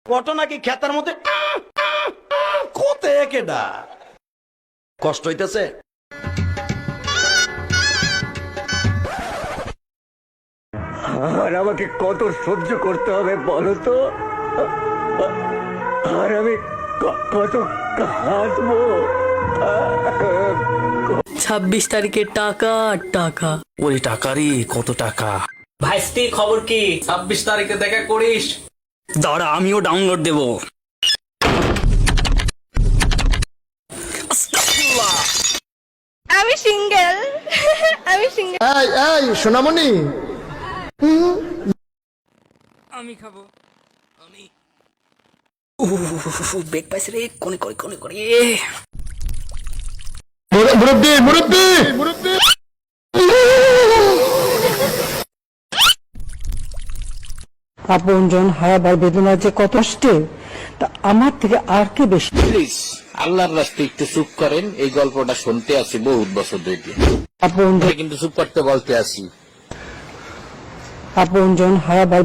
ঘটনা কি খেতার মধ্যে কোথায় কেডা কষ্ট হইতেছে? আর আমাকে কত সহ্য করতে হবে বলো তো? আর আমি কত কাঁদবো? 26 তারিখে টাকা টাকা। ওই টাকারই কত টাকা? ভাইস্তি খবর কি? 26 তারিখে দেখা করিস। দাঁড়া আমিও ডাউনলোড দেব। আমি সিঙ্গেল। আমি সিঙ্গেল। এই এই সোনামণি, আমি খাবো। আমি বেগ পাইছে রে। কোনে করে কোনে করে মুরব্বি মুরব্বি মুরব্বি, আপনজন হারাবার বেদনা যে কত কষ্টে, তা আমার থেকে আর কে বেশি। প্লিজ আল্লাহর রাস্তে একটু চুপ করেন। এই গল্পটা শুনতে আসি বহুত বছর ধরে, আপনজন কিন্তু চুপ করতে বলতে আসি। আপনজন হারাবার।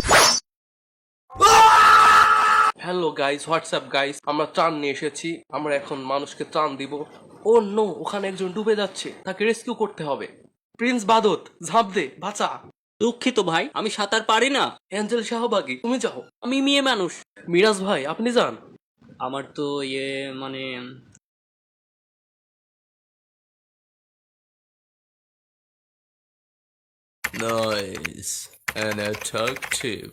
হ্যালো গাইস, হোয়াটসঅ্যাপ গাইস, আমরা ত্রাণ নিয়ে এসেছি। আমরা এখন মানুষকে ত্রাণ দিব। ও নো, ওখানে একজন ডুবে যাচ্ছে, তাকে রেস্কিউ করতে হবে। প্রিন্স বাদত, ঝাঁপ দে, বাঁচা। দুঃখিত ভাই, আমি সাঁতার পারি না। অ্যাঞ্জেল শাহবাগী, তুমি যাও। আমি মেয়ে মানুষ। মিরাজ ভাই, আপনি যান। আমার তো মানে Nice and attractive.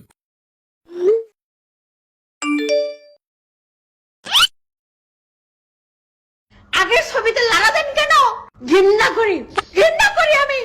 আগের ছবিতে লাগা দেন কেন? ঘৃণা করি আমি।